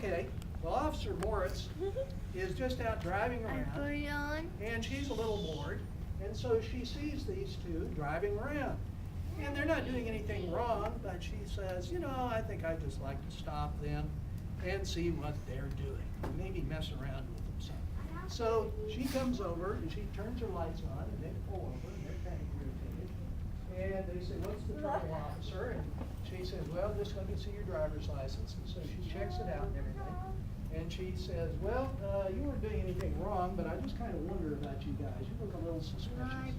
Okay, well, Officer Moritz is just out driving around, and she's a little bored, and so she sees these two driving around. And they're not doing anything wrong, but she says, you know, I think I'd just like to stop them and see what they're doing, and maybe mess around with them some. So she comes over and she turns her lights on, and they pull over, and they're kind of irritated. And they say, what's the trouble, officer? And she says, well, just let me see your driver's license. And so she checks it out and everything. And she says, well, you weren't doing anything wrong, but I just kind of wonder about you guys. You look a little suspicious.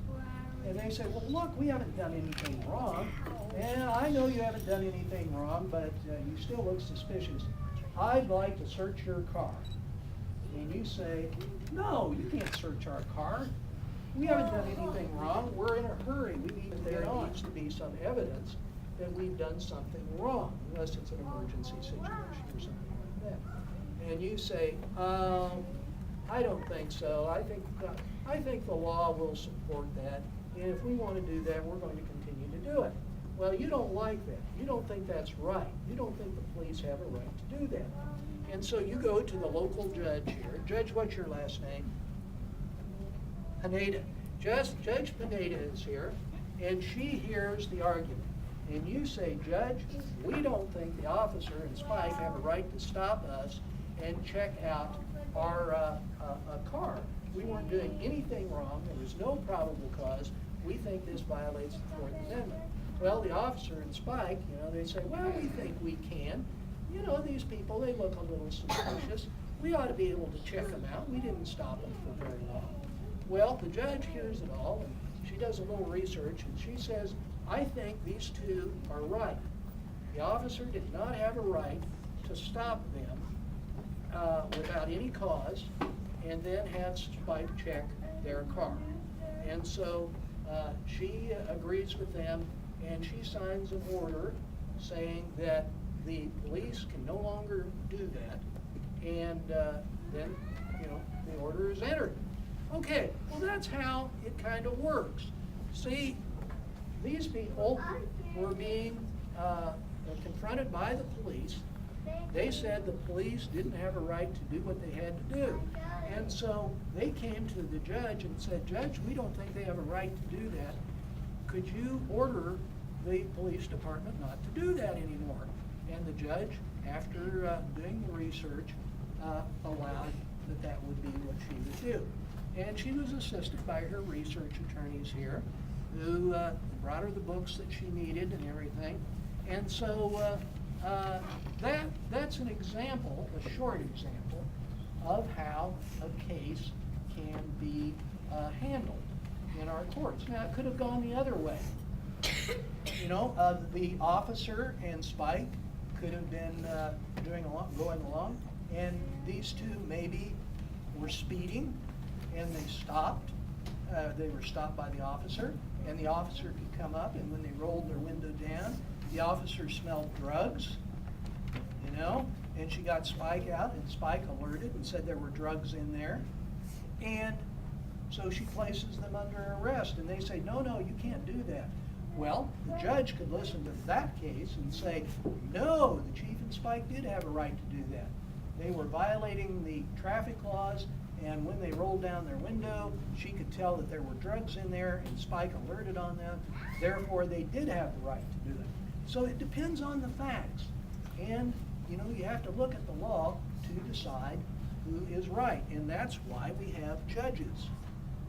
And they say, well, look, we haven't done anything wrong. And I know you haven't done anything wrong, but you still look suspicious. I'd like to search your car. And you say, no, you can't search our car. We haven't done anything wrong. We're in a hurry. We need to there needs to be some evidence that we've done something wrong, unless it's an emergency situation or something like that. And you say, I don't think so. I think the law will support that. And if we want to do that, we're going to continue to do it. Well, you don't like that. You don't think that's right. You don't think the police have a right to do that. And so you go to the local judge here. Judge, what's your last name? Pineda. Judge Pineda is here, and she hears the argument. And you say, Judge, we don't think the officer and Spike have a right to stop us and check out our car. We weren't doing anything wrong. There was no probable cause. We think this violates the Fourth Amendment. Well, the officer and Spike, you know, they say, well, we think we can. You know, these people, they look a little suspicious. We ought to be able to check them out. We didn't stop them for very long. Well, the judge hears it all, and she does a little research, and she says, I think these two are right. The officer did not have a right to stop them without any cause, and then have Spike check their car. And so she agrees with them, and she signs an order saying that the police can no longer do that, and then, you know, the order is entered. Okay, well, that's how it kind of works. See, these people were being confronted by the police. They said the police didn't have a right to do what they had to do. And so they came to the judge and said, Judge, we don't think they have a right to do that. Could you order the police department not to do that anymore? And the judge, after doing the research, allowed that would be what she would do. And she was assisted by her research attorneys here, who brought her the books that she needed and everything. And so that's an example, a short example, of how a case can be handled in our courts. Now, it could have gone the other way. You know, the officer and Spike could have been going along, and these two maybe were speeding, and they stopped. They were stopped by the officer, and the officer could come up, and when they rolled their window down, the officer smelled drugs, you know, and she got Spike out, and Spike alerted and said there were drugs in there, and so she places them under arrest, and they say, no, you can't do that. Well, the judge could listen to that case and say, no, the chief and Spike did have a right to do that. They were violating the traffic laws, and when they rolled down their window, she could tell that there were drugs in there, and Spike alerted on them. Therefore, they did have the right to do it. So it depends on the facts. And, you know, you have to look at the law to decide who is right. And that's why we have judges.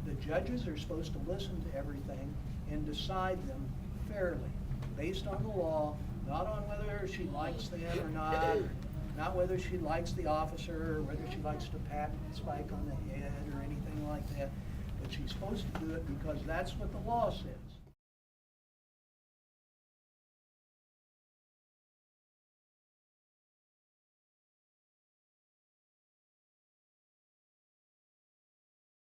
The judges are supposed to listen to everything and decide them fairly, based on the law, not on whether she likes them or not whether she likes the officer, or whether she likes to pat Spike on the head or anything like that. But she's supposed to do it because that's what the law says.